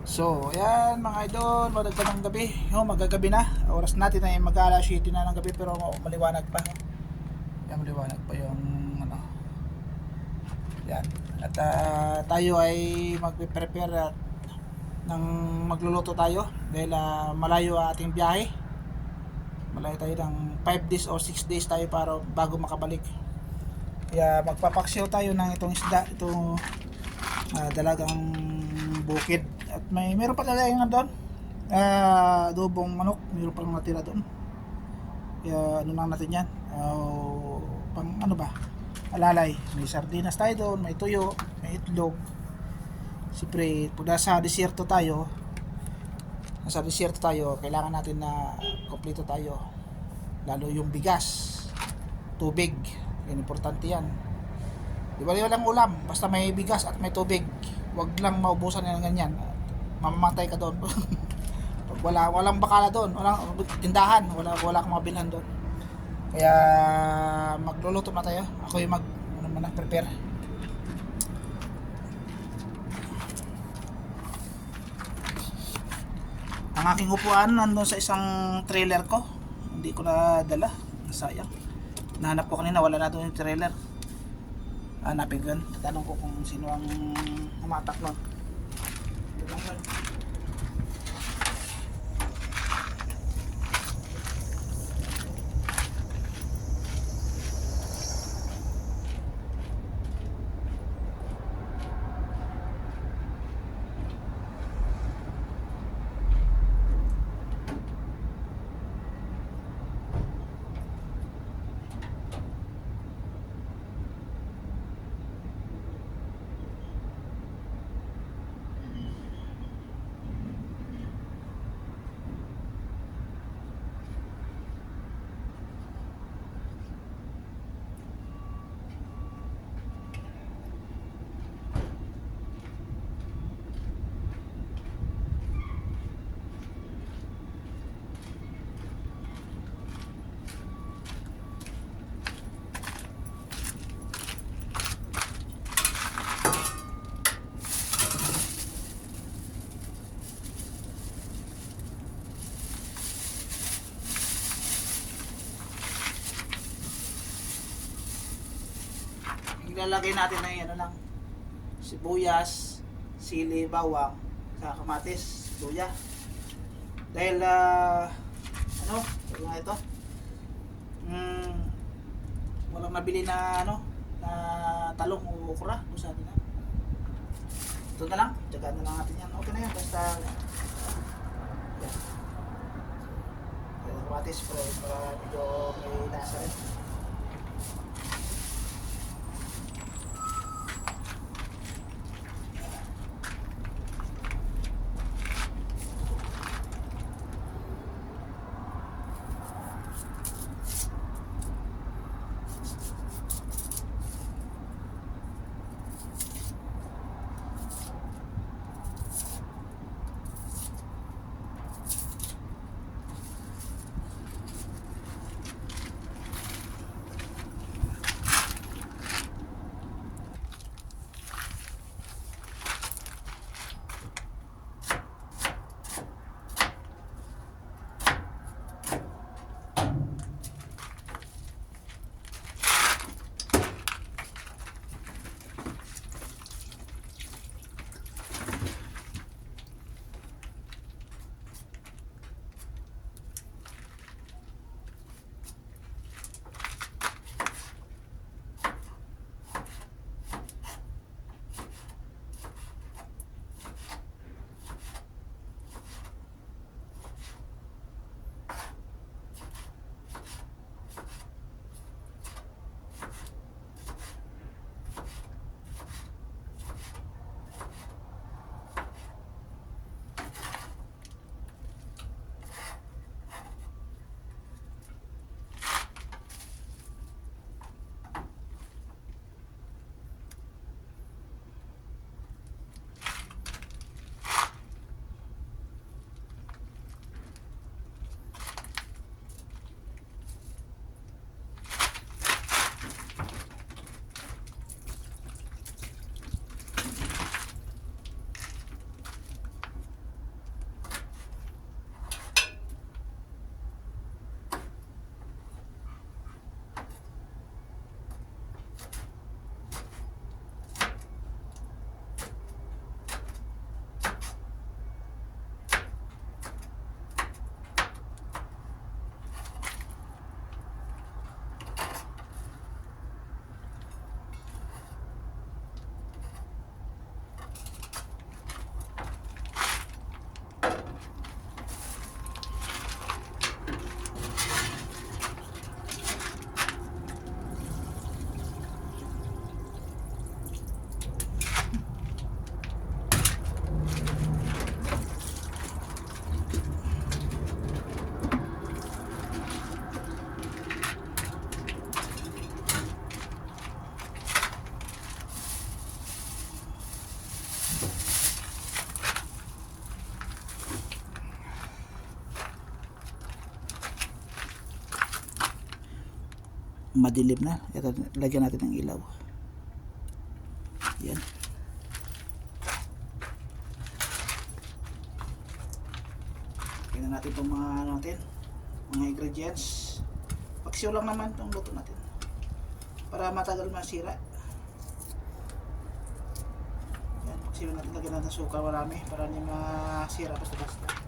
So, ayan mga idol, magandang gabi. Magagabi na. Oras natin ay mag-alas 7 na ng gabi pero maliwanag pa. Yan, maliwanag pa yung ano. Yan. At tayo ay magpe-prepare at ng magluluto tayo dahil malayo ang ating biyahe. Malayo tayo ng 5 days or 6 days tayo para bago makabalik. Kaya magpapaksyaw tayo ng itong isda, itong dalagang bukid. At meron pa talaga yung doon. Adobong manok, meron pa lang natira doon. Kaya ano lang natin yan. Pang ano ba? Alalay. May sardinas tayo doon, may tuyo, may itlog. Siyempre, pag nasa desierto tayo, kailangan natin na kompleto tayo. Lalo yung bigas, tubig. Yan, importante yan. Di ba walang ulam, basta may bigas at may tubig. Huwag lang maubusan ng ganyan. Mamamatay ka doon. Pag walang bakala doon, walang tindahan, wala kang mabilhan doon. Kaya magluluto na tayo. Ako yung prepare. Ang aking upuan nandun sa isang trailer ko. Hindi ko na dala. Sayang. Nahanap ko kanina, wala na doon yung trailer. Hanapin ko yun. Tatanong ko kung sino ang umatak nun. Ilalagay natin na ano lang, sibuyas, sili, bawang, sa kamatis, luya. Dahil ano nga ito, walang nabili na na talong o okra, gusto natin na ito na lang, tsagaan na lang natin yan. Okay na yan, basta yan. Kamatis pero medyo may lasa rin. madilim na. Ito, lagyan natin ng ilaw. Yan. Tingnan natin itong mga ano natin, mga ingredients. Paksiw lang naman itong luto natin para matagal masira. Yan, paksiw natin, lagyan natin ng suka marami para hindi masira basta-basta.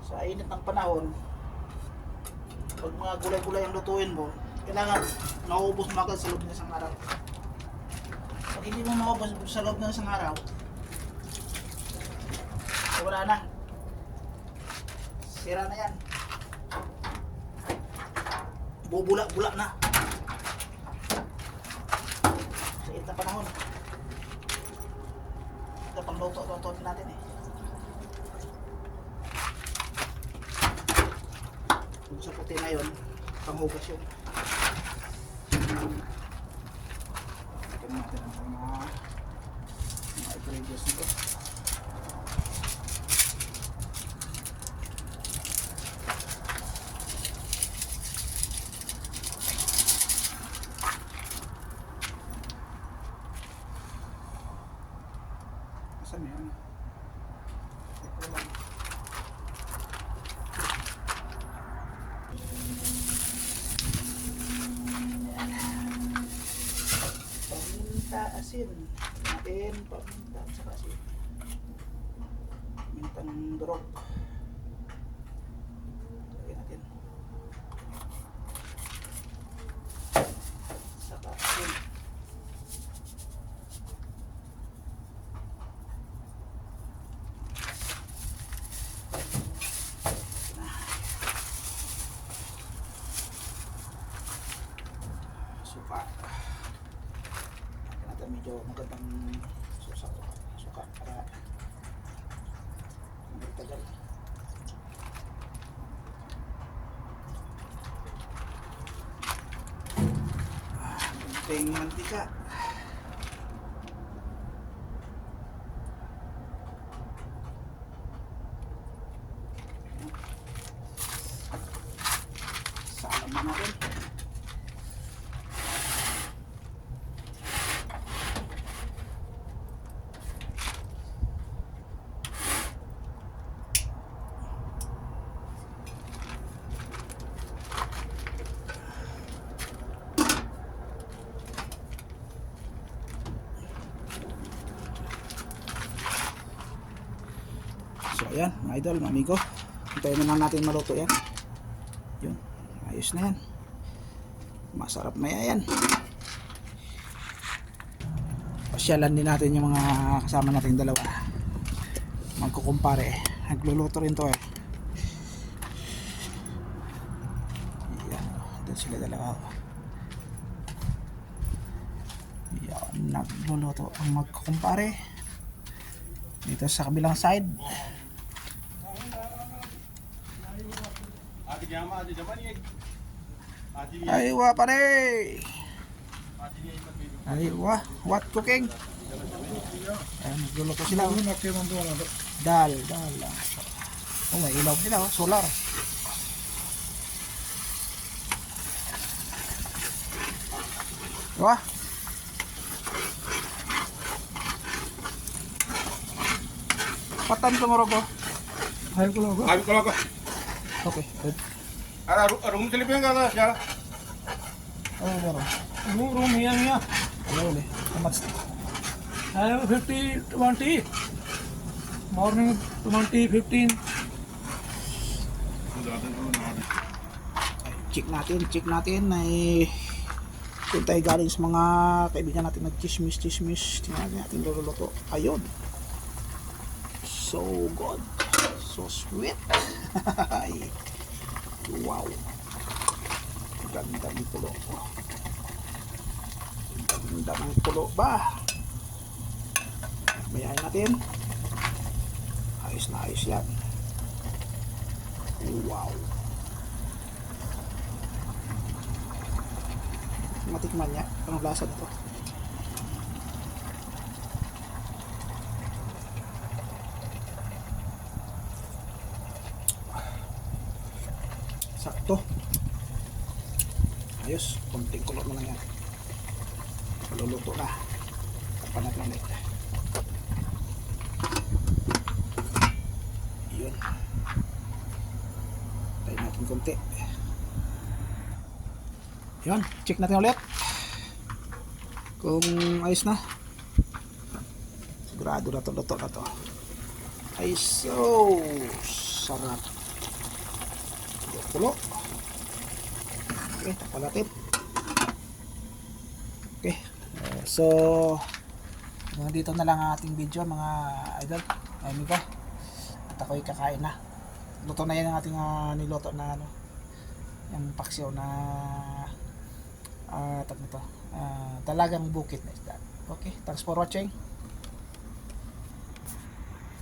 Sa init ng panahon, pag mga gulay-gulay ang lutuin mo, kailangan nauubos mo agad sa loob ng isang araw. Pag hindi mo maubos sa loob ng isang araw, wala na. Sira na yan. Bubula-bula na. Sa init ng panahon. Ito pang luto natin eh. Kung sa puti na yun, panghugas yun. Ito natin ang mga ingredients nito. Asan yan? Ito lang. Asin natin, paminta at saka asin, mintang durog, lagyan natin, saka asin, suka. Medyo magandang suka para magtagal. Kunting mantika. Salam na natin. So ayan mga idol, mga amigo, hintayin na lang natin maluto yan. Yun, ayos na yan, masarap na yan. Pasyalan din natin yung mga kasama natin dalawa, magkukumpare, nagluluto rin to eh. Yan, doon sila dalawa. Yan, nagluluto ang magkukumpare dito sa kabilang side. Aywa pare. Aywa, what cooking? Ayan, nagluluto sila. Dal. Oh, may ilaw sila, oh, solar. Wah. Patan tumurog ko. Ayaw ko lang ko. Okay, good. Room telephone ka siya. Oh, meron. Room yan. Ayaw ulit. Kamats. Ayaw 50-20. Morning 20-15. Check natin ay kung tayo galing sa mga kaibigan natin nag-chismis. Tingnan natin luluto. Ayun. So good. So sweet. Wow. Ganda ng tulo. Ganda ng tulo ba? Mayahin natin. Ayos na ayos yan. Wow. Matikman niya. Anong lasa nito? Sakto. Ayos, konting kulo na lang yan. Paluluto na. Tapan natin ulit. Yun. Tayo natin konti. Yun, check natin ulit. Kung ayos na. Sigurado na to, luto na to. Ay, so sarap. Kulo. Okay, tapan natin. Okay. So hanggang dito na lang ang ating video mga idol. Amigo. At ako'y kakain na. Luto na yan ang ating niluto na ano. Yung paksiw na tawag nito. Talagang bukit na isda. Okay, thanks for watching.